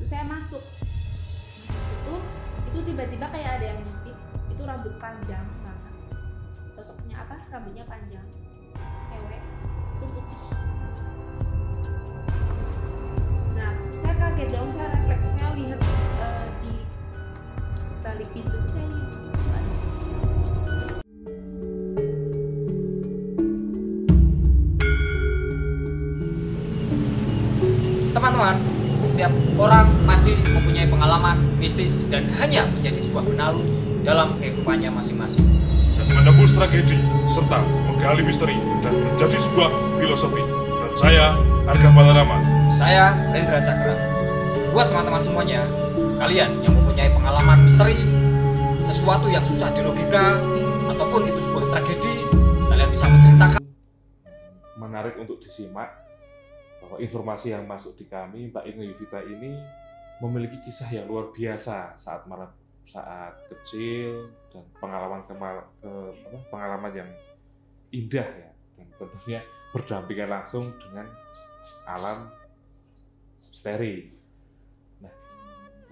Terus saya masuk itu tiba-tiba kayak ada yang ngintip. Itu rambut panjang banget, sosoknya apa, rambutnya panjang, cewek, itu putih. Nah saya kaget dong, saya refleks, saya lihat di balik pintu, saya lihat ada sosok. Teman-teman, setiap orang pasti mempunyai pengalaman mistis dan hanya menjadi sebuah benalu dalam kehidupannya masing-masing. Dan menembus tragedi serta menggali misteri dan menjadi sebuah filosofi. Dan saya, Arga Balarama. Saya, Rendra Cakra. Buat teman-teman semuanya, kalian yang mempunyai pengalaman misteri, sesuatu yang susah dilogika, ataupun itu sebuah tragedi, kalian bisa menceritakan. Menarik untuk disimak bahwa informasi yang masuk di kami, Mbak Inge Yuvita ini memiliki kisah yang luar biasa saat kecil dan pengalaman yang indah ya, dan tentunya berdampingan langsung dengan alam misteri. Nah,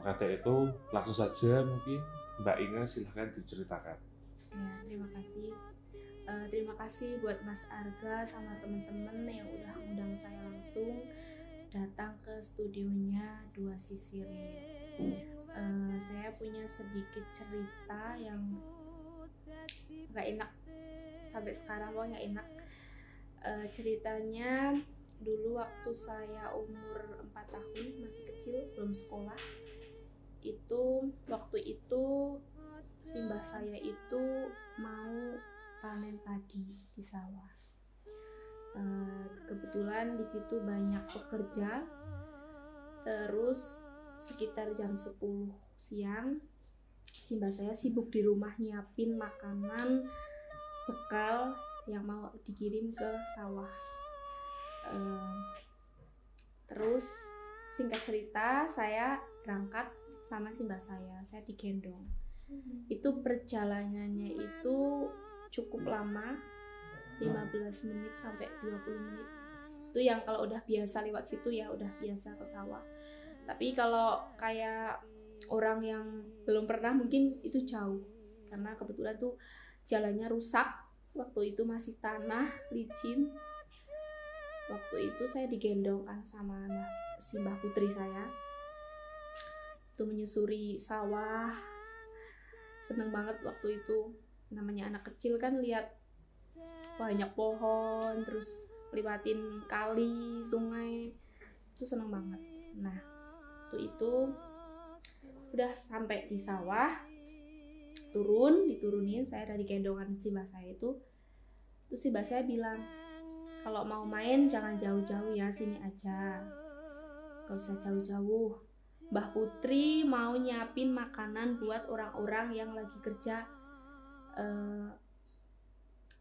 maka dari itu langsung saja mungkin Mbak Inge silahkan diceritakan. Ya, terima kasih buat Mas Arga sama teman-teman yang udah undang saya langsung datang ke studionya Dua Sisi Real. Saya punya sedikit cerita yang nggak enak sampai sekarang, nggak enak. Ceritanya dulu waktu saya umur 4 tahun, masih kecil, belum sekolah. Waktu itu simbah saya itu mau panen padi di sawah. Kebetulan di situ banyak pekerja. Terus sekitar jam 10 siang simbah saya sibuk di rumah nyiapin makanan bekal yang mau dikirim ke sawah. Terus singkat cerita, saya berangkat sama simbah saya digendong. Itu perjalanannya itu cukup lama, 15 menit sampai 20 menit. Itu yang kalau udah biasa lewat situ ya udah biasa ke sawah. Tapi kalau kayak orang yang belum pernah mungkin itu jauh, karena kebetulan tuh jalannya rusak. Waktu itu masih tanah, licin. Waktu itu saya digendong kan sama simbah putri saya. Itu menyusuri sawah. Seneng banget waktu itu. Namanya anak kecil kan lihat banyak pohon, terus lewatin kali, sungai, itu seneng banget. Nah, itu udah sampai di sawah, diturunin, saya dari gendongan simbah saya itu. Terus simbah saya bilang, kalau mau main jangan jauh-jauh ya, sini aja, gak usah jauh-jauh. Mbah Putri mau nyiapin makanan buat orang-orang yang lagi kerja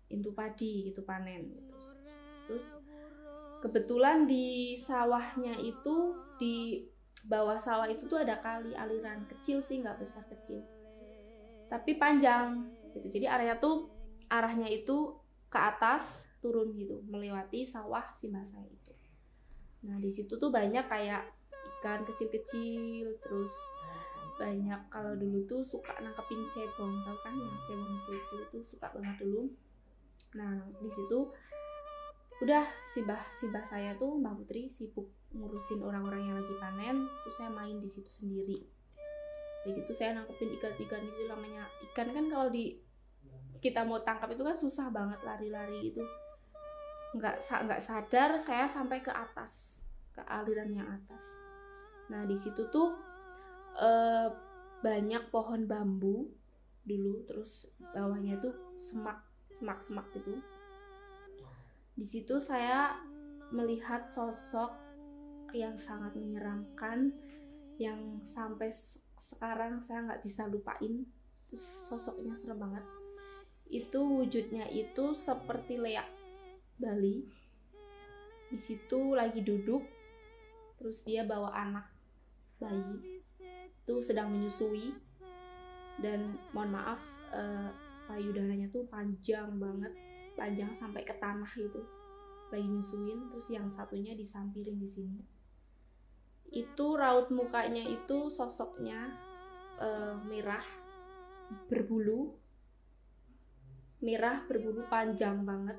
itu padi, itu panen gitu. Terus kebetulan di sawahnya itu, di bawah sawah itu tuh ada kali, aliran kecil sih, nggak besar kecil, tapi panjang gitu. Jadi arahnya itu ke atas turun gitu, melewati sawah simbah saya itu. Nah di situ tuh banyak kayak ikan kecil-kecil, terus banyak, kalau dulu tuh suka nangkepin cebong, tahu kan yang cebong kecil itu suka banget dulu. Nah di situ udah simbah saya tuh Mbak Putri sibuk ngurusin orang-orang yang lagi panen, terus saya main di situ sendiri. Kayak gitu saya nangkepin ikan-ikan itu. Namanya ikan kan kalau kita mau tangkap itu kan susah banget, lari-lari itu. Nggak sadar saya sampai ke atas, ke aliran yang atas. Nah di situ tuh banyak pohon bambu dulu, terus bawahnya tuh semak gitu. Di situ saya melihat sosok yang sangat menyeramkan, yang sampai sekarang saya nggak bisa lupain. Terus sosoknya serem banget. Itu wujudnya itu seperti leak Bali. Di situ lagi duduk, terus dia bawa anak bayi, itu sedang menyusui, dan mohon maaf payudaranya tuh panjang banget, panjang sampai ke tanah gitu, lagi nyusuin. Terus yang satunya disampirin di sini. Itu raut mukanya itu sosoknya merah berbulu panjang banget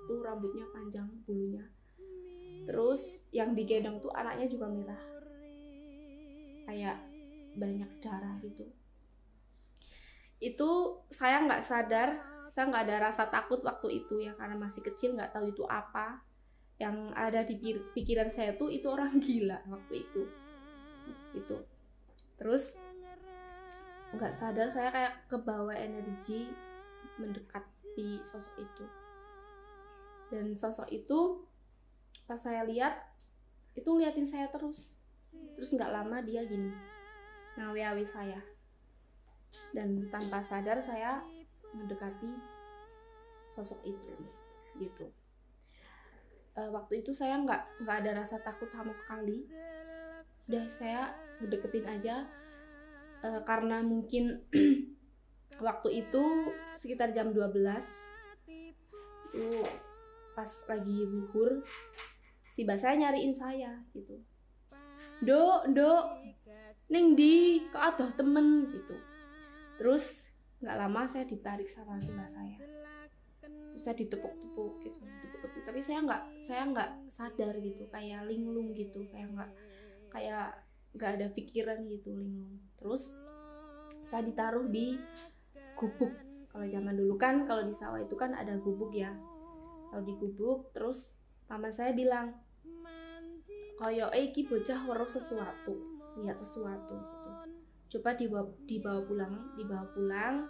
tuh, rambutnya panjang, bulunya. Terus yang digendong tuh anaknya juga merah, kayak banyak darah gitu. Itu saya nggak sadar, saya nggak ada rasa takut waktu itu ya, karena masih kecil nggak tahu itu apa. Yang ada di pikiran saya tuh itu orang gila waktu itu gitu. Terus nggak sadar saya kayak kebawa energi mendekati sosok itu, dan sosok itu pas saya lihat itu ngeliatin saya terus nggak lama dia gini ngawi-awi saya, dan tanpa sadar saya mendekati sosok itu gitu. Waktu itu saya nggak ada rasa takut sama sekali, udah saya deketin aja. Karena mungkin waktu itu sekitar jam 12 itu pas lagi zuhur, si mbak saya nyariin saya gitu, Dok, ning di kok adoh temen gitu. Terus nggak lama saya ditarik sama si mbak saya, terus saya ditepuk-tepuk gitu, tapi saya nggak sadar gitu, kayak linglung gitu, kayak nggak ada pikiran gitu, linglung. Terus saya ditaruh di gubuk. Kalau zaman dulu kan kalau di sawah itu kan ada gubuk ya, kalau di gubuk. Terus paman saya bilang, koyo iki bocah weruh sesuatu, lihat sesuatu gitu, coba dibawa pulang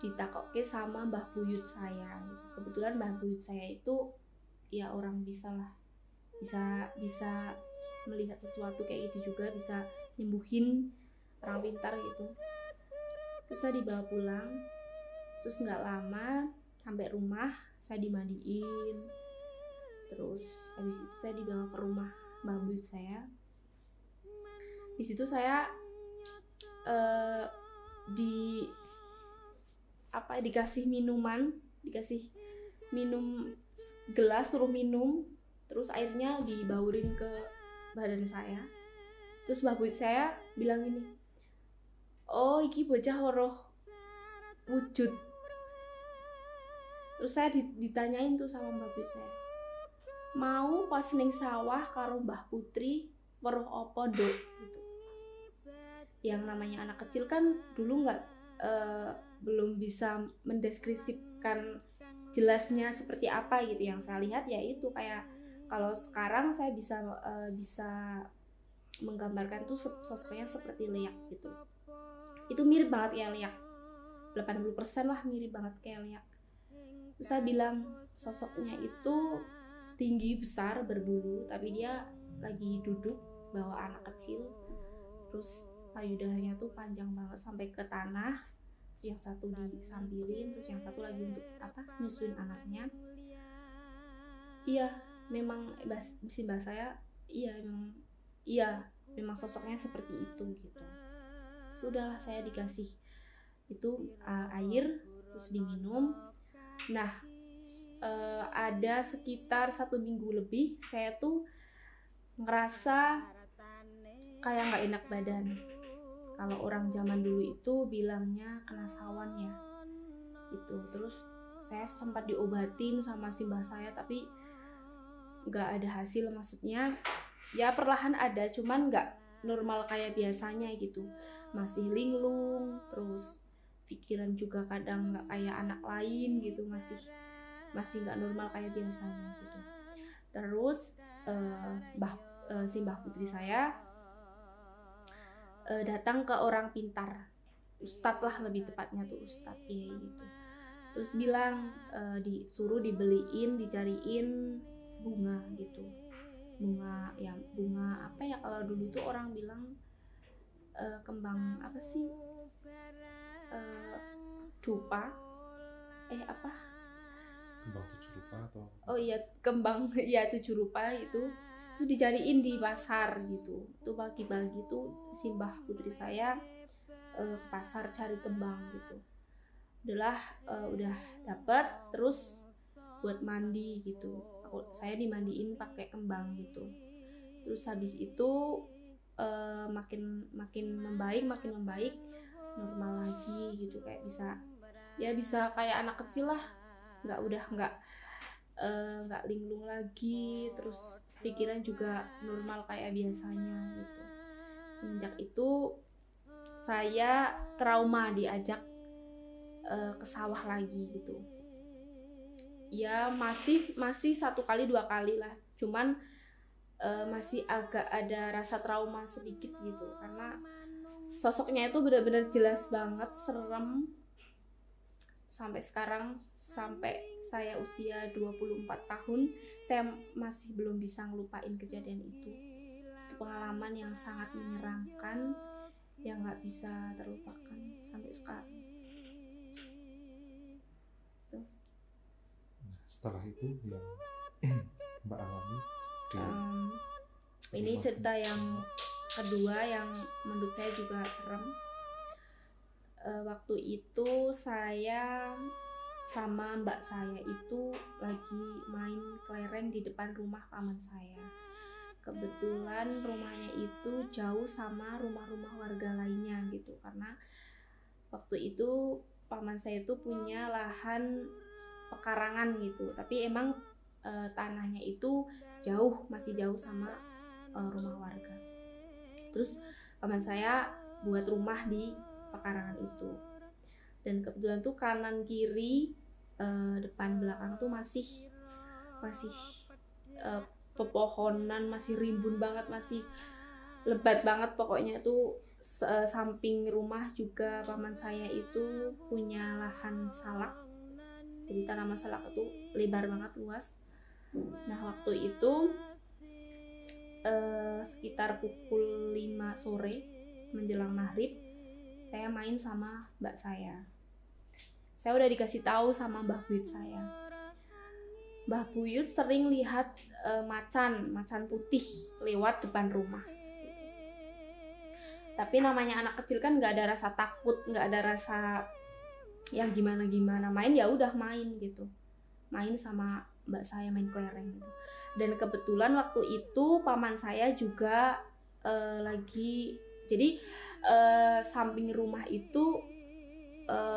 ditakoke sama mbah buyut saya gitu. Kebetulan mbah buyut saya itu ya orang bisa melihat sesuatu kayak gitu juga, bisa nyembuhin, orang pintar gitu. Terus saya dibawa pulang, terus nggak lama sampai rumah saya dimandiin. Terus habis itu saya dibawa ke rumah mbah buyut saya. Di situ saya dikasih minum gelas, suruh minum, terus airnya dibaurin ke badan saya. Terus mbah buyut saya bilang ini, oh iki bocah weruh wujud. Terus saya ditanyain tuh sama mbah buyut saya, mau pas ning sawah karo Mbah Putri weruh apa nduk gitu. Yang namanya anak kecil kan dulu belum bisa mendeskripsikan jelasnya seperti apa gitu. Yang saya lihat ya itu kayak, kalau sekarang saya bisa menggambarkan tuh sosoknya seperti leak gitu. Itu mirip banget kayak leak, 80% lah mirip banget kayak leak. Terus saya bilang sosoknya itu tinggi, besar, berbulu, tapi dia lagi duduk bawa anak kecil. Terus payudaranya tuh panjang banget sampai ke tanah. Terus yang satu disambilin, terus yang satu lagi untuk nyusuin anaknya. Iya, memang si mbak saya, memang sosoknya seperti itu gitu. Sudahlah, saya dikasih itu air, terus diminum. Nah, ada sekitar 1 minggu lebih saya tuh ngerasa kayak nggak enak badan. Kalau orang zaman dulu itu bilangnya kena sawan ya itu. Terus saya sempat diobatin sama si mbah saya, tapi nggak ada hasil. Maksudnya ya perlahan ada, cuman nggak normal kayak biasanya gitu, masih linglung. Terus pikiran juga kadang nggak kayak anak lain gitu, masih nggak normal kayak biasanya gitu. Terus si mbah putri saya datang ke orang pintar, ustadz lah lebih tepatnya tuh, ustadz ya gitu. Terus bilang disuruh dicariin bunga gitu, bunga apa ya, kalau dulu tuh orang bilang kembang apa sih, dupa, Kembang 7 rupa atau? Oh iya, kembang ya 7 rupa itu. Terus dicariin di pasar gitu. Tuh pagi-pagi tuh si mbah putri saya pasar cari kembang gitu. Udah dapet, terus buat mandi gitu. Saya dimandiin pakai kembang gitu. Terus habis itu makin membaik, normal lagi gitu, kayak bisa kayak anak kecil lah, nggak linglung lagi, terus pikiran juga normal kayak biasanya gitu. Semenjak itu saya trauma diajak ke sawah lagi gitu. Ya masih 1 kali 2 kali lah, cuman masih agak ada rasa trauma sedikit gitu, karena sosoknya itu benar-benar jelas banget, serem. Sampai sekarang, sampai saya usia 24 tahun, saya masih belum bisa ngelupain kejadian itu. Itu pengalaman yang sangat menyeramkan, yang nggak bisa terlupakan sampai sekarang. Tuh. Nah, setelah itu yang Mbak alami ini cerita yang kedua yang menurut saya juga serem. Waktu itu saya sama mbak saya itu lagi main kelereng di depan rumah paman saya. Kebetulan rumahnya itu jauh sama rumah-rumah warga lainnya gitu, karena waktu itu paman saya itu punya lahan pekarangan gitu, tapi emang tanahnya itu masih jauh sama rumah warga. Terus paman saya buat rumah di pekarangan itu, dan kebetulan tuh kanan kiri depan belakang tuh masih pepohonan, masih rimbun banget, masih lebat banget pokoknya tuh. Samping rumah juga paman saya itu punya lahan salak, jadi tanaman salak itu lebar banget, luas. Nah waktu itu sekitar pukul 5 sore menjelang maghrib, saya main sama mbak saya. Saya udah dikasih tahu sama Mbah Buyut saya. Mbah Buyut sering lihat macan putih lewat depan rumah. Tapi namanya anak kecil kan nggak ada rasa takut, nggak ada rasa yang gimana, main ya udah main gitu. Main sama mbak saya, main kelereng gitu. Dan kebetulan waktu itu paman saya juga lagi, jadi samping rumah itu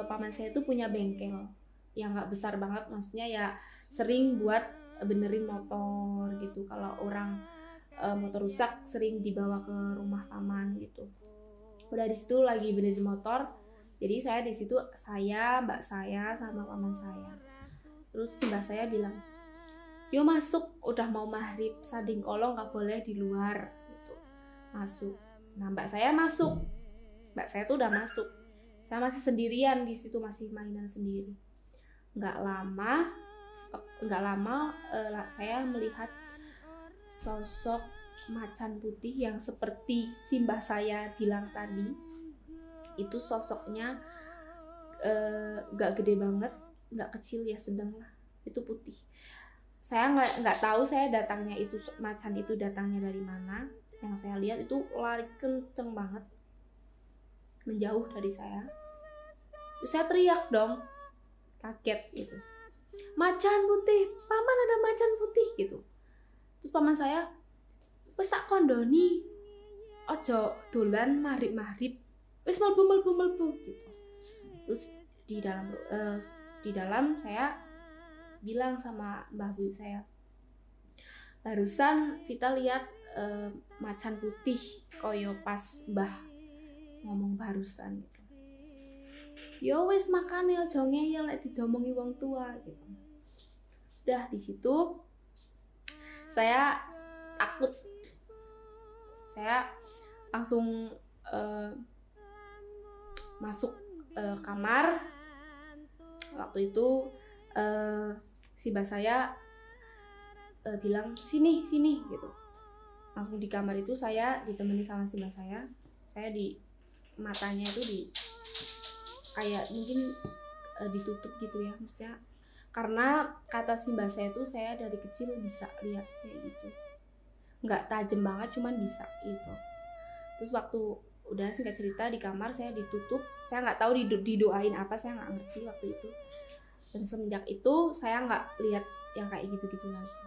paman saya itu punya bengkel yang nggak besar banget, maksudnya ya sering buat benerin motor gitu. Kalau orang motor rusak sering dibawa ke rumah paman gitu. Udah di situ lagi benerin motor, jadi saya di situ, mbak saya sama paman saya. Terus mbak saya bilang, "Yo masuk, udah mau maghrib, sanding kolong nggak boleh di luar gitu." Masuk. Nah mbak saya masuk. Mbak saya tuh udah masuk. Saya masih sendirian di situ, masih mainan sendiri. Nggak lama saya melihat sosok macan putih yang seperti si mbah saya bilang tadi. Itu sosoknya nggak gede banget, nggak kecil ya, sedang lah. Itu putih. Saya nggak tahu macan itu datangnya dari mana. Yang saya lihat itu lari kenceng banget, menjauh dari saya. Terus saya teriak dong, kaget gitu, "Macan putih, paman, ada macan putih!" gitu. Terus paman saya, "Wes tak kondoni, ojo dolan maghrib, wes melbu gitu. Terus di dalam saya bilang sama Mbah Buyut saya, "Barusan Vita lihat macan putih koyo pas Mbah ngomong barusan gitu." "Yo wis makane aja ngeyel lek diomongi wong tua" gitu. Udah di situ saya takut. Saya langsung masuk kamar. Waktu itu si mbah saya bilang, "Sini gitu." Langsung di kamar itu saya ditemani sama si mbah saya. Saya di matanya itu kayak mungkin ditutup gitu ya, maksudnya karena kata si mbah saya itu, saya dari kecil bisa lihat kayak gitu, nggak tajam banget, cuman bisa gitu. Terus waktu udah singkat cerita di kamar saya ditutup, saya nggak tahu didoain apa, saya nggak ngerti waktu itu. Dan semenjak itu saya nggak lihat yang kayak gitu-gitu lagi.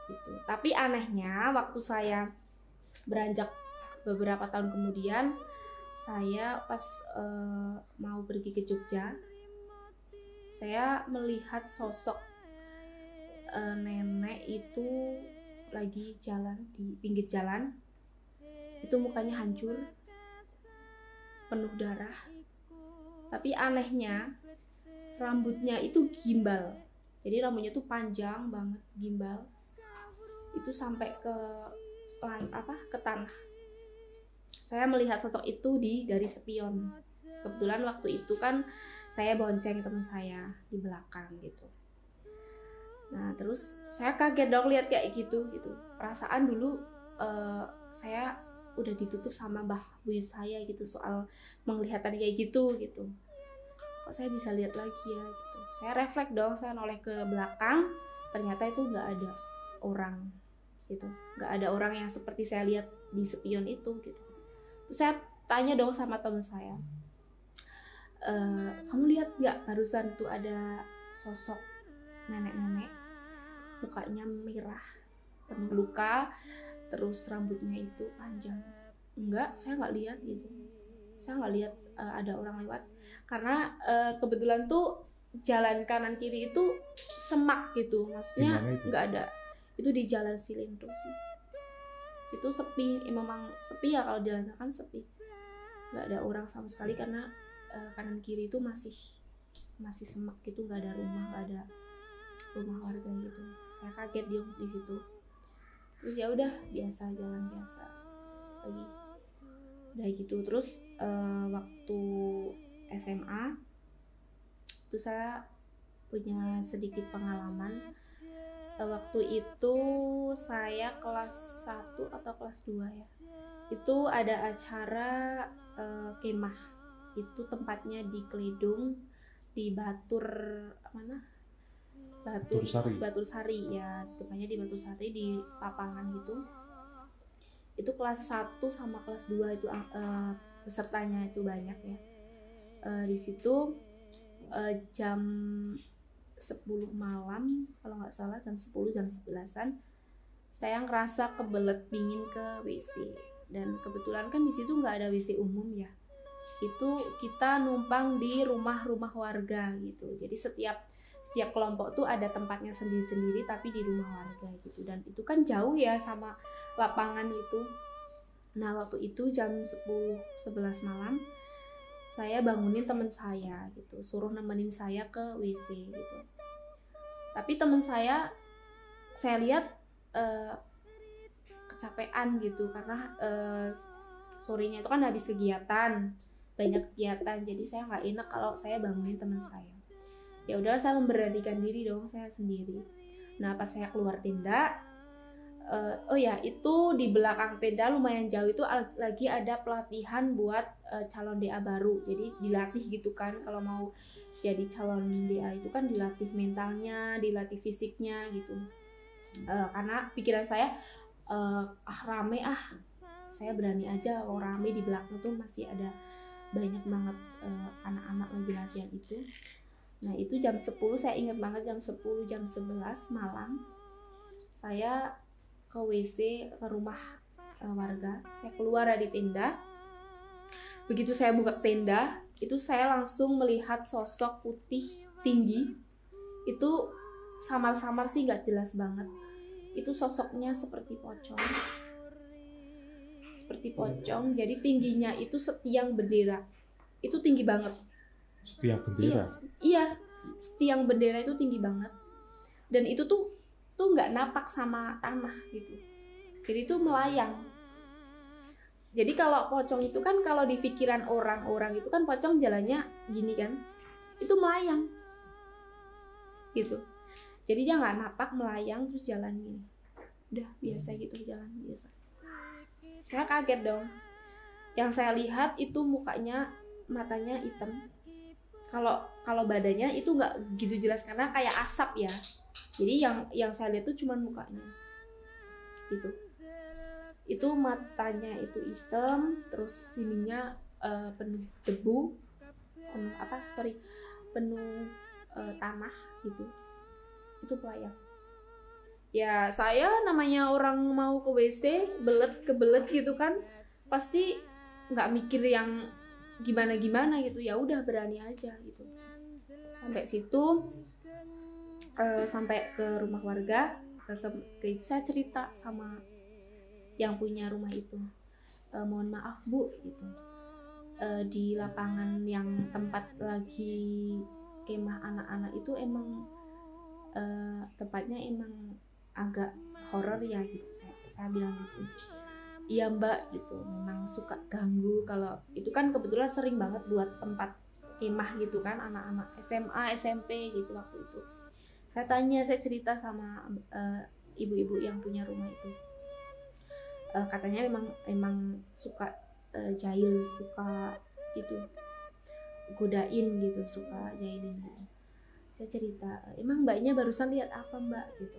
gitu. Tapi anehnya waktu saya beranjak beberapa tahun kemudian, saya pas mau pergi ke Jogja, saya melihat sosok nenek itu lagi jalan di pinggir jalan. Itu mukanya hancur, penuh darah. Tapi anehnya rambutnya itu gimbal. Jadi rambutnya tuh panjang banget, gimbal. Itu sampai ke tanah. Saya melihat sosok itu dari spion. Kebetulan waktu itu kan saya bonceng teman saya di belakang gitu. Nah terus saya kaget dong lihat kayak gitu. Perasaan dulu saya udah ditutup sama mbah buyut saya gitu soal penglihatan kayak gitu. Kok saya bisa lihat lagi ya gitu. Saya refleks dong, saya noleh ke belakang, ternyata itu nggak ada orang gitu, nggak ada orang yang seperti saya lihat di spion itu gitu. Terus saya tanya dong sama teman saya, kamu lihat nggak barusan tuh ada sosok nenek-nenek, mukanya merah, penuh luka, terus rambutnya itu panjang. Enggak, saya nggak lihat gitu. Saya nggak lihat ada orang lewat, karena kebetulan tuh jalan kanan kiri itu semak gitu, maksudnya nggak ada. Itu di Jalan Silindro sih. Itu sepi, memang sepi ya, kalau jalan kan sepi, nggak ada orang sama sekali, karena kanan kiri itu masih semak gitu, nggak ada rumah warga gitu. Saya kaget di situ. Terus ya udah biasa, jalan biasa lagi udah gitu. Terus waktu SMA itu saya punya sedikit pengalaman. Waktu itu saya kelas 1 atau kelas 2 ya, itu ada acara kemah. Itu tempatnya di Kledung, di Batur Sari ya, tempatnya di Batur Sari, di Papangan gitu. Itu kelas 1 sama kelas 2 itu pesertanya itu banyak ya. Di situ jam 10 malam kalau nggak salah, jam 10 jam 11-an saya ngerasa kebelet pingin ke WC, dan kebetulan kan di situ nggak ada WC umum ya, itu kita numpang di rumah-rumah warga gitu. Jadi setiap kelompok tuh ada tempatnya sendiri-sendiri tapi di rumah warga gitu, dan itu kan jauh ya sama lapangan itu. Nah waktu itu jam 10-11 malam saya bangunin teman saya gitu, suruh nemenin saya ke WC gitu. Tapi teman saya lihat kecapean gitu, karena sorenya itu kan habis kegiatan, banyak kegiatan, jadi saya nggak enak kalau saya bangunin teman saya. Ya udahlah, saya memberanikan diri dong, saya sendiri. Nah pas saya keluar tenda, itu di belakang tenda lumayan jauh itu lagi ada pelatihan buat calon DA baru. Jadi dilatih gitu kan, kalau mau jadi calon DA itu kan dilatih mentalnya, dilatih fisiknya gitu. Karena pikiran saya rame saya berani aja, rame di belakang tuh masih ada banyak banget anak-anak lagi latihan itu. Nah itu jam 10, saya ingat banget, jam 10 jam 11 malam saya ke WC ke rumah warga. Saya keluar dari tenda. Begitu saya buka tenda, itu saya langsung melihat sosok putih tinggi. Itu samar-samar sih, nggak jelas banget. Itu sosoknya seperti pocong. Jadi tingginya itu setiang bendera. Itu tinggi banget. Setiang bendera? Iya, setiang bendera itu tinggi banget. Dan itu tuh nggak napak sama tanah gitu, jadi itu melayang. Jadi kalau pocong itu kan, kalau di pikiran orang-orang itu kan pocong jalannya gini kan, itu melayang gitu. Jadi dia nggak napak, melayang terus jalan gini, udah biasa gitu, jalan biasa. Saya kaget dong. Yang saya lihat itu matanya hitam. Kalau badannya itu nggak gitu jelas karena kayak asap ya. Jadi yang saya lihat tuh cuma mukanya gitu. Itu matanya itu hitam, terus sininya penuh debu, penuh tanah gitu. Itu pelayang. Ya saya namanya orang mau ke WC kebelet gitu kan, pasti nggak mikir yang gimana gitu, ya udah berani aja gitu. Sampai situ sampai ke rumah warga, ke saya cerita sama yang punya rumah itu, mohon maaf Bu gitu, di lapangan yang tempat lagi kemah anak-anak itu emang tempatnya emang agak horor ya gitu, saya bilang gitu. Iya Mbak gitu, memang suka ganggu. Kalau itu kan kebetulan sering banget buat tempat kemah gitu kan, anak-anak SMA, SMP gitu waktu itu. Saya cerita sama ibu-ibu yang punya rumah itu. Katanya memang suka jahil, suka itu godain gitu, suka jahilin gitu. Saya cerita, emang Mbaknya barusan lihat apa Mbak gitu.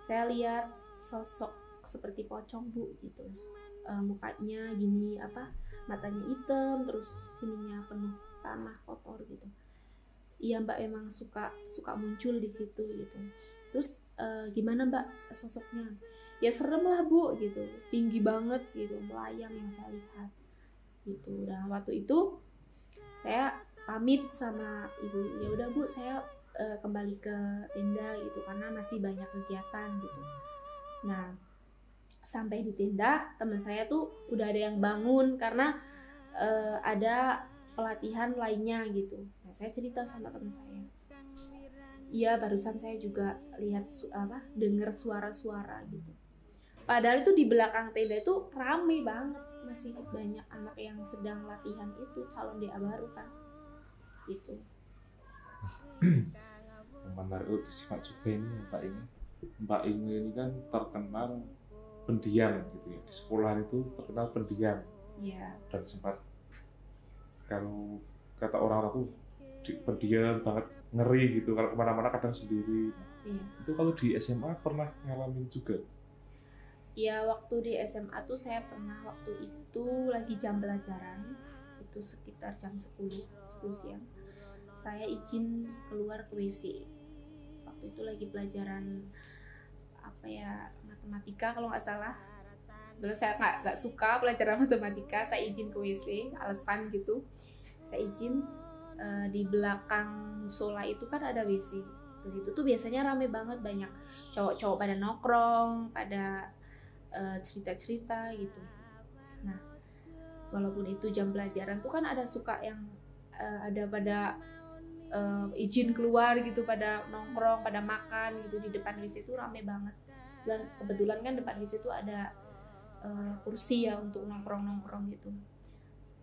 Saya lihat sosok seperti pocong Bu gitu, mukanya gini matanya hitam, terus sininya penuh tanah kotor gitu. Iya Mbak, emang suka muncul di situ gitu. Terus gimana Mbak sosoknya? Ya serem lah Bu gitu, tinggi banget gitu, melayang yang saya lihat gitu. Dan waktu itu saya pamit sama ibu, ya udah Bu saya kembali ke tenda gitu karena masih banyak kegiatan gitu. Nah sampai di tenda, teman saya tuh udah ada yang bangun karena ada pelatihan lainnya gitu. Nah saya cerita sama teman saya, iya barusan saya juga lihat dengar suara-suara gitu. Padahal itu di belakang tenda itu rame banget, masih banyak anak yang sedang latihan itu, calon DA baru kan gitu. Menarik disimak juga ini Mbak Inge ini kan terkenal pendiam gitu ya, di sekolah itu terkenal pendiam. Iya. Dan sempat, kalau kata orang-orang tuh pendiam banget, ngeri gitu kalau kemana-mana kadang sendiri. Iya. Itu kalau di SMA pernah ngalamin juga? Ya waktu di SMA tuh saya pernah, waktu itu lagi jam pelajaran, itu sekitar jam 10 siang. Saya izin keluar ke WC. Waktu itu lagi pelajaran matematika kalau nggak salah. Terus saya nggak suka pelajaran matematika, saya izin ke WC, alasan gitu. Saya izin, di belakang musola itu kan ada WC. Dan itu tuh biasanya rame banget, banyak cowok-cowok pada nongkrong, pada cerita-cerita gitu. Nah, walaupun itu jam pelajaran tuh kan ada suka yang ada pada izin keluar gitu, pada nongkrong, pada makan gitu di depan WC itu rame banget. Dan kebetulan kan depan WC itu ada kursi ya untuk nongkrong gitu.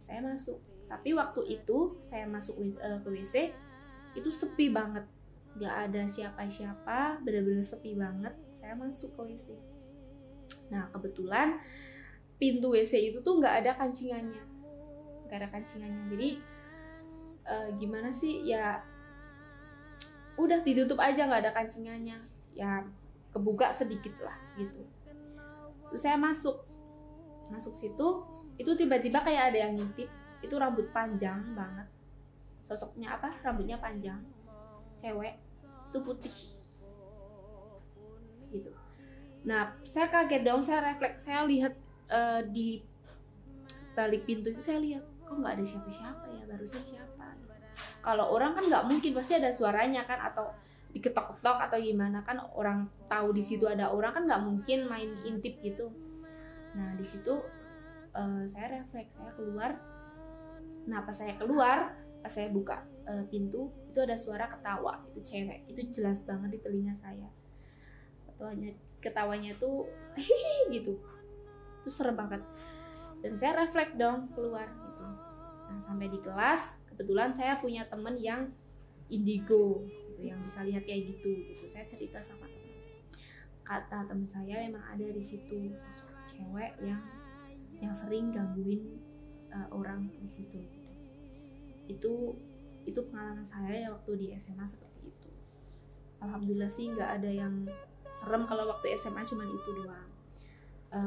Saya masuk, tapi waktu itu saya masuk ke WC itu sepi banget, nggak ada siapa-siapa, benar-benar sepi banget. Saya masuk ke WC. Nah kebetulan pintu WC itu tuh nggak ada kancingannya, jadi gimana sih ya, udah ditutup aja, nggak ada kancingannya, ya kebuka sedikit lah gitu. Terus saya masuk situ, itu tiba-tiba kayak ada yang ngintip. Itu rambut panjang banget, sosoknya rambutnya panjang, cewek, itu putih gitu. Nah saya kaget dong, saya refleks, saya lihat di balik pintu itu, saya lihat kok nggak ada siapa-siapa ya, barusan siapa gitu. Kalau orang kan nggak mungkin, pasti ada suaranya kan, atau diketok-ketok atau gimana kan, orang tahu di situ ada orang kan nggak mungkin main intip gitu. Nah di situ saya refleks, saya keluar. Nah pas saya keluar, pas saya buka pintu, itu ada suara ketawa, itu cewek, itu jelas banget di telinga saya. Ketawanya tuh gitu, itu serem banget. Dan saya refleks dong keluar gitu. Nah sampai di kelas, kebetulan saya punya temen yang indigo gitu, yang bisa lihat kayak gitu. Saya cerita sama temen, kata temen saya memang ada di situ sosok cewek yang sering gangguin orang di situ gitu. Itu pengalaman saya ya waktu di SMA seperti itu. Alhamdulillah sih nggak ada yang serem kalau waktu SMA, cuman itu doang.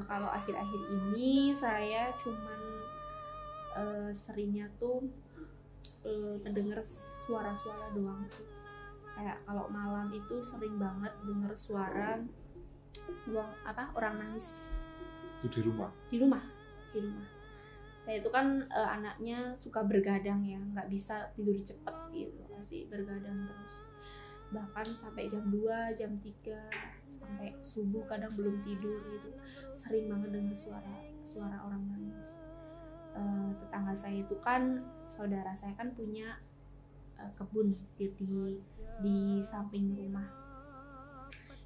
Kalau akhir-akhir ini saya cuman seringnya tuh mendengar suara-suara doang sih. Kayak kalau malam itu sering banget denger suara orang nangis Itu di rumah. di rumah. Saya itu kan anaknya suka bergadang ya, nggak bisa tidur cepet gitu, masih bergadang terus, bahkan sampai jam 2, jam 3, sampai subuh kadang belum tidur gitu. Sering banget dengar suara orang nangis. Tetangga saya itu kan, saudara saya kan punya kebun di samping rumah.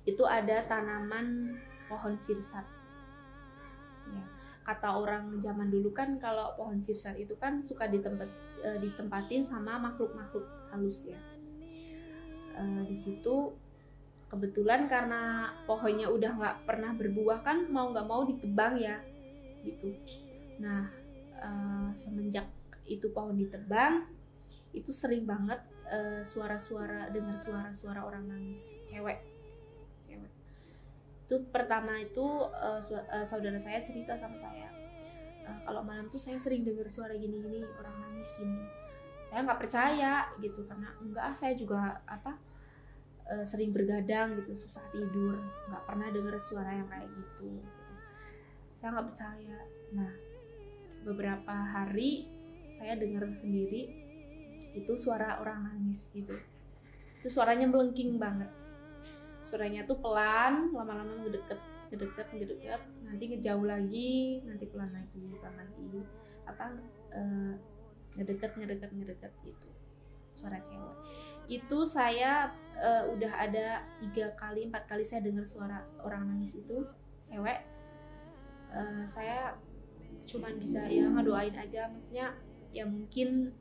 Itu ada tanaman pohon sirsat. Ya, kata orang zaman dulu kan kalau pohon sirsat itu kan suka ditempatin sama makhluk-makhluk halus ya. Di situ kebetulan karena pohonnya udah nggak pernah berbuah kan, mau nggak mau ditebang ya gitu. Nah semenjak itu pohon ditebang, itu sering banget dengar suara orang nangis cewek. Itu pertama itu saudara saya cerita sama saya, kalau malam tuh saya sering dengar suara gini-gini, orang nangis gini. Saya nggak percaya gitu, karena saya juga sering bergadang gitu, susah tidur, nggak pernah dengar suara yang kayak gitu. Saya nggak percaya. Nah beberapa hari saya dengar sendiri itu suara orang nangis gitu. Itu suaranya melengking banget. Suaranya tuh pelan, lama-lama ngedeket, nanti ngejauh lagi, nanti pelan lagi, ngedeket gitu. Suara cewek. Itu saya udah ada 3 kali, 4 kali saya dengar suara orang nangis itu cewek. Saya cuman bisa ya ngedoain aja, maksudnya ya mungkin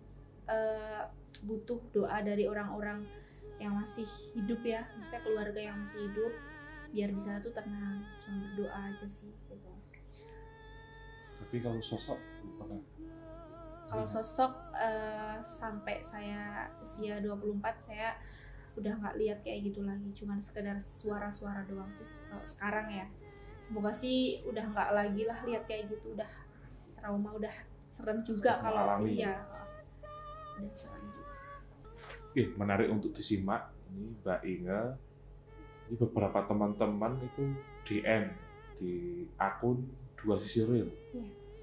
butuh doa dari orang-orang yang masih hidup ya, misalnya keluarga yang masih hidup, biar di sana tuh tenang. Cuma berdoa aja sih gitu. Tapi kalau sosok pernah? Kalau sosok sampai saya usia 24 saya udah nggak lihat kayak gitu lagi, cuman sekedar suara-suara doang sih kalau sekarang ya. Semoga sih udah nggak lagi lah lihat kayak gitu, udah trauma, udah serem juga kalau iya. Udah serem juga. Oke, menarik untuk disimak. Ini Mbak Inge, ini beberapa teman-teman itu DM di akun Dua Sisi Real.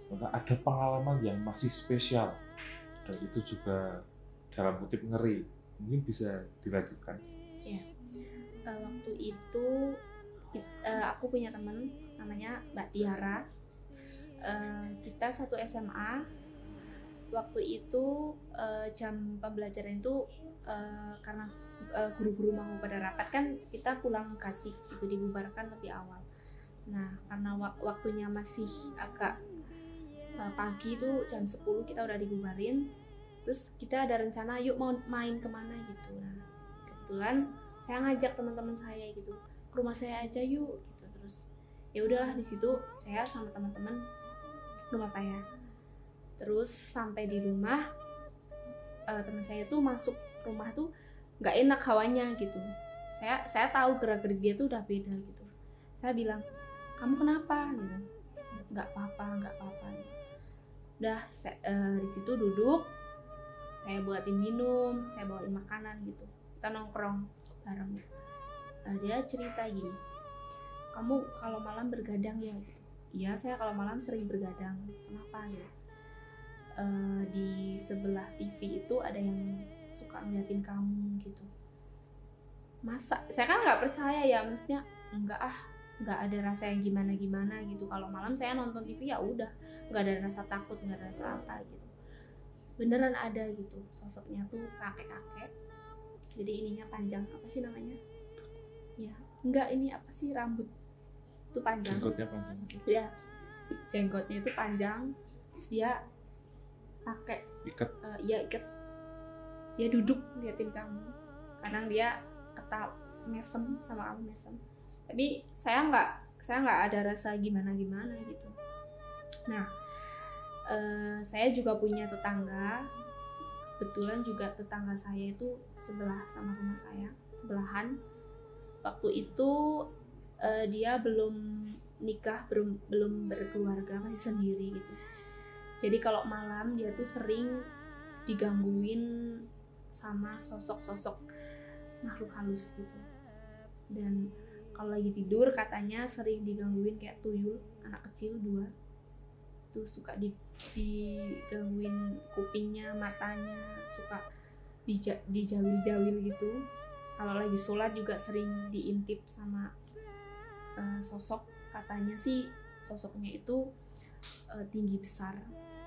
Maka ada pengalaman yang masih spesial dan itu juga dalam kutip ngeri. Mungkin bisa dilanjutkan. Ya. Waktu itu aku punya teman namanya Mbak Tiara. Kita satu SMA. Waktu itu jam pembelajaran itu karena guru-guru mau pada rapat kan, kita pulang kasih itu dibubarkan lebih awal. Nah karena waktunya masih agak pagi itu jam 10 kita udah dibubarin, terus kita ada rencana yuk mau main kemana gitu. Nah kebetulan saya ngajak teman-teman saya gitu, ke rumah saya aja yuk gitu. Terus ya udahlah, di situ saya sama teman-teman rumah saya. Terus sampai di rumah, teman saya tuh masuk rumah tuh nggak enak hawanya gitu. Saya tahu gerak-gerik dia tuh udah beda gitu. Saya bilang, kamu kenapa gitu? Nggak apa-apa gitu. Udah di situ duduk, saya buatin minum, saya bawain makanan gitu, kita nongkrong bareng. Dia cerita gini, kamu kalau malam bergadang ya gitu. Iya, saya kalau malam sering bergadang. Kenapa ya? Di sebelah TV itu ada yang suka ngeliatin kamu gitu. Masa? Saya kan nggak percaya ya, maksudnya nggak ada rasa yang gimana gitu. Kalau malam saya nonton TV ya udah, nggak ada rasa takut, nggak ada rasa apa gitu. Beneran ada gitu, sosoknya tuh kakek-kakek. Jadi ininya panjang, apa sih namanya? Ya, enggak, ini apa sih, rambut tuh panjang. Jenggotnya panjang. Ya, jenggotnya itu panjang. Terus dia pakai ikat. Ikat. Dia duduk liatin kamu. Kadang dia mesem sama kamu, mesem. Tapi saya nggak ada rasa gimana gitu. Nah, saya juga punya tetangga. Kebetulan juga tetangga saya itu sebelah sama rumah saya, sebelahan. Waktu itu dia belum nikah, belum berkeluarga, masih sendiri gitu. Jadi kalau malam dia tuh sering digangguin sama sosok-sosok makhluk halus gitu. Dan kalau lagi tidur katanya sering digangguin kayak tuyul, anak kecil 2 tuh suka digangguin kupingnya, matanya, suka dijawil-jawil gitu. Kalau lagi sholat juga sering diintip sama sosok, katanya sih sosoknya itu tinggi besar,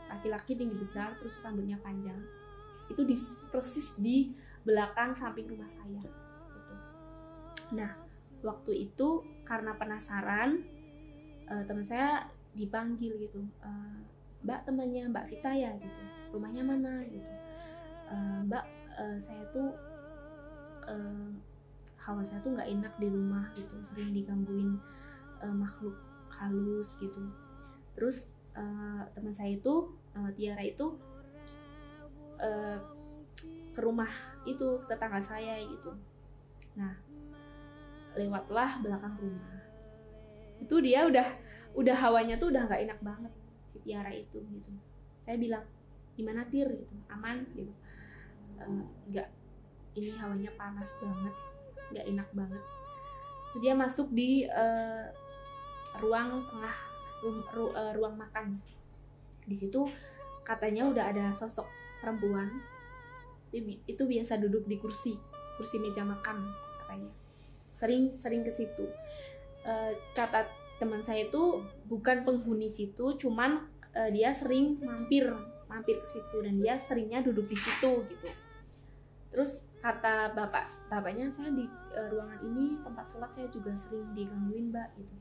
laki-laki tinggi besar, terus rambutnya panjang. Itu persis di belakang samping rumah saya gitu. Nah, waktu itu karena penasaran, teman saya dipanggil gitu, Mbak, temannya Mbak Vita ya gitu, rumahnya mana gitu. Mbak, saya tuh hawa saya tuh nggak enak di rumah gitu, sering digangguin makhluk halus gitu. Terus teman saya itu Tiara itu ke rumah itu tetangga saya gitu. Nah, lewatlah belakang rumah. Itu dia udah hawanya tuh udah nggak enak banget si Tiara itu gitu. Saya bilang, gimana Tir gitu, aman gitu. Nggak, ini hawanya panas banget, nggak enak banget. Terus dia masuk di ruang tengah, ruang makan. Di situ katanya udah ada sosok perempuan. Itu biasa duduk di kursi meja makan katanya. Sering ke situ. Kata teman saya itu bukan penghuni situ, cuman dia sering mampir ke situ dan dia seringnya duduk di situ gitu. Terus kata bapaknya, saya di ruangan ini tempat sholat saya juga sering digangguin Mbak gitu.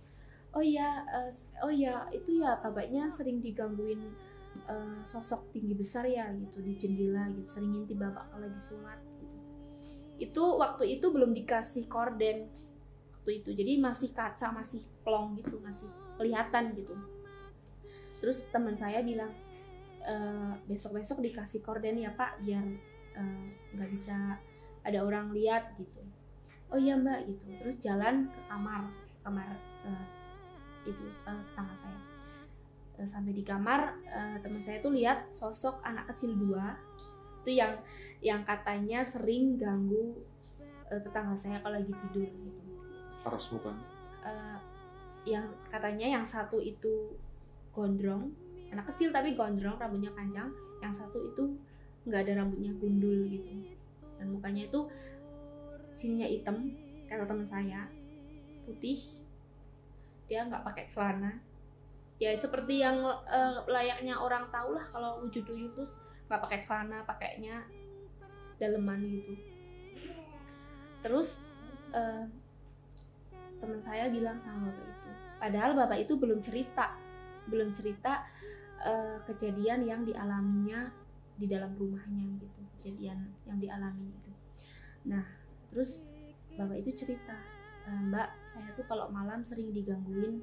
Oh ya itu ya bapaknya sering digangguin sosok tinggi besar ya gitu di jendela gitu, sering ngintip bapak kalau lagi sholat gitu. Itu waktu itu belum dikasih korden waktu itu, jadi masih kaca, masih plong gitu, masih kelihatan gitu. Terus teman saya bilang, besok dikasih korden ya Pak, biar nggak bisa ada orang lihat gitu. Oh iya Mbak gitu. Terus jalan ke kamar itu tetangga saya. Sampai di kamar, teman saya tuh lihat sosok anak kecil 2 itu yang katanya sering ganggu tetangga saya kalau lagi tidur gitu. Paras bukan? Yang katanya yang satu itu gondrong, anak kecil tapi gondrong, rambutnya panjang. Yang satu itu nggak ada rambutnya, gundul gitu, dan mukanya itu sininya hitam, kata teman saya, putih. Dia nggak pakai celana, ya seperti yang layaknya orang tahu lah kalau wujud tuyul terus nggak pakai celana, pakainya daleman gitu. Terus teman saya bilang sama bapak itu, padahal bapak itu belum cerita kejadian yang dialaminya di dalam rumahnya gitu, kejadian yang dialami gitu. Nah, terus bapak itu cerita, Mbak, saya tuh kalau malam sering digangguin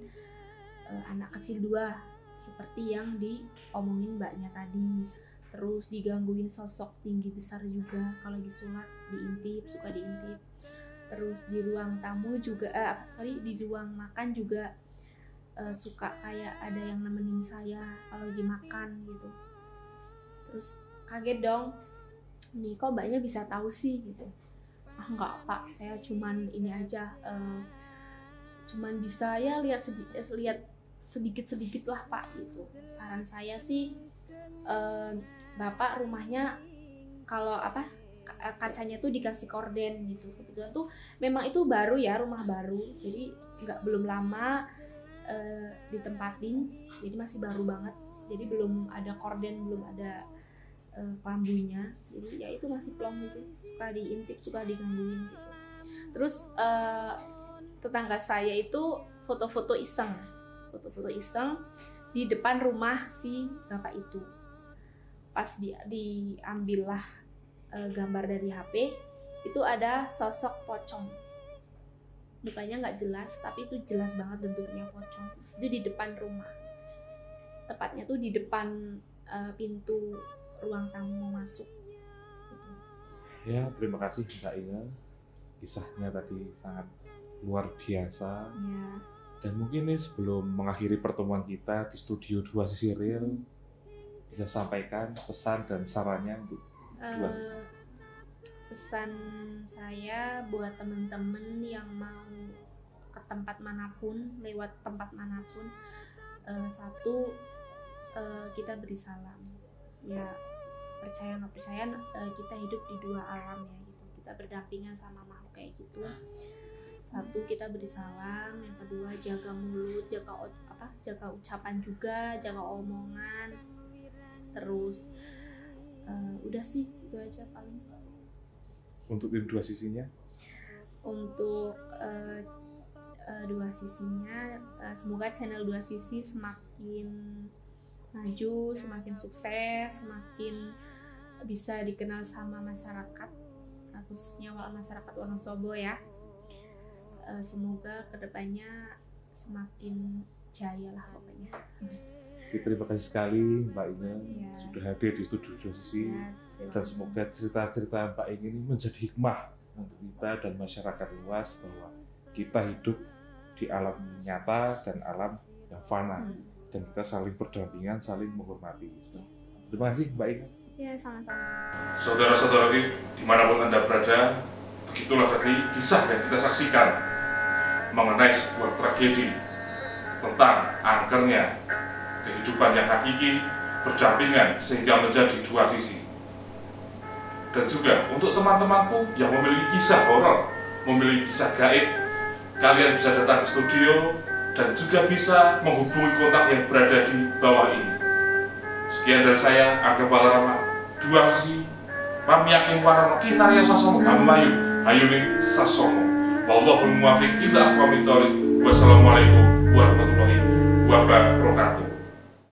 anak kecil 2 seperti yang diomongin mbaknya tadi. Terus digangguin sosok tinggi besar juga, kalau lagi sholat suka diintip. Terus di ruang tamu juga, di ruang makan juga suka kayak ada yang nemenin saya kalau lagi makan gitu. Terus kaget dong, nih kok mbaknya bisa tahu sih gitu. Enggak Pak, saya cuman ini aja, cuman bisa ya lihat sedikit lah Pak gitu. Saran saya sih, Bapak rumahnya kalau kacanya tuh dikasih korden gitu. Kebetulan tuh memang itu baru ya, rumah baru, jadi belum lama ditempatin, jadi masih baru banget, jadi belum ada korden, belum ada kelambunya, jadi ya itu masih plong gitu, suka diintip, suka digangguin gitu. Terus tetangga saya itu foto-foto iseng di depan rumah si bapak itu. Pas diambillah gambar dari HP, itu ada sosok pocong, mukanya nggak jelas tapi itu jelas banget bentuknya pocong. Itu di depan rumah, tepatnya tuh di depan pintu ruang tamu mau masuk gitu. Ya, terima kasih Mbak Ina, kisahnya tadi sangat luar biasa Ya. Dan mungkin nih sebelum mengakhiri pertemuan kita di studio 2 Sisi Real, bisa sampaikan pesan dan sarannya untuk 2 Sisi. Pesan saya buat temen-temen yang mau ke tempat manapun, lewat tempat manapun, satu kita beri salam. Ya percaya nggak percaya, kita hidup di dua alam ya gitu. Kita berdampingan sama makhluk kayak gitu. Satu, kita beri salam. Yang kedua, jaga mulut, jaga ucapan juga, jaga omongan. Terus udah sih itu aja paling. Untuk yang dua sisinya? Untuk dua sisinya, semoga channel Dua Sisi semakin maju, semakin sukses, semakin bisa dikenal sama masyarakat, khususnya masyarakat Wonosobo ya. Semoga kedepannya semakin jaya lah pokoknya. Terima kasih sekali Mbak Ine Ya. sudah hadir di studio Dua Sisi, Ya, dan semoga cerita-cerita Mbak Ine ini menjadi hikmah untuk kita dan masyarakat luas bahwa kita hidup di alam nyata dan alam yang fana, dan kita saling berdampingan, saling menghormati. Terima kasih Mbak Ine. Ya, sama-sama. Saudara-saudari dimanapun Anda berada, begitulah tadi kisah yang kita saksikan mengenai sebuah tragedi tentang angkernya kehidupan yang hakiki berdampingan sehingga menjadi dua sisi. Dan juga untuk teman-temanku yang memiliki kisah horor, memiliki kisah gaib, kalian bisa datang ke studio dan juga bisa menghubungi kontak yang berada di bawah ini. Sekian dari saya, Arga Balarama, Dua Sisi, pamiyakin warana kinarya sasomo hamayu hayuning sasomo. Wallahul muwaffiq ila aqwamit thoriq. Wassalamualaikum warahmatullahi wabarakatuh.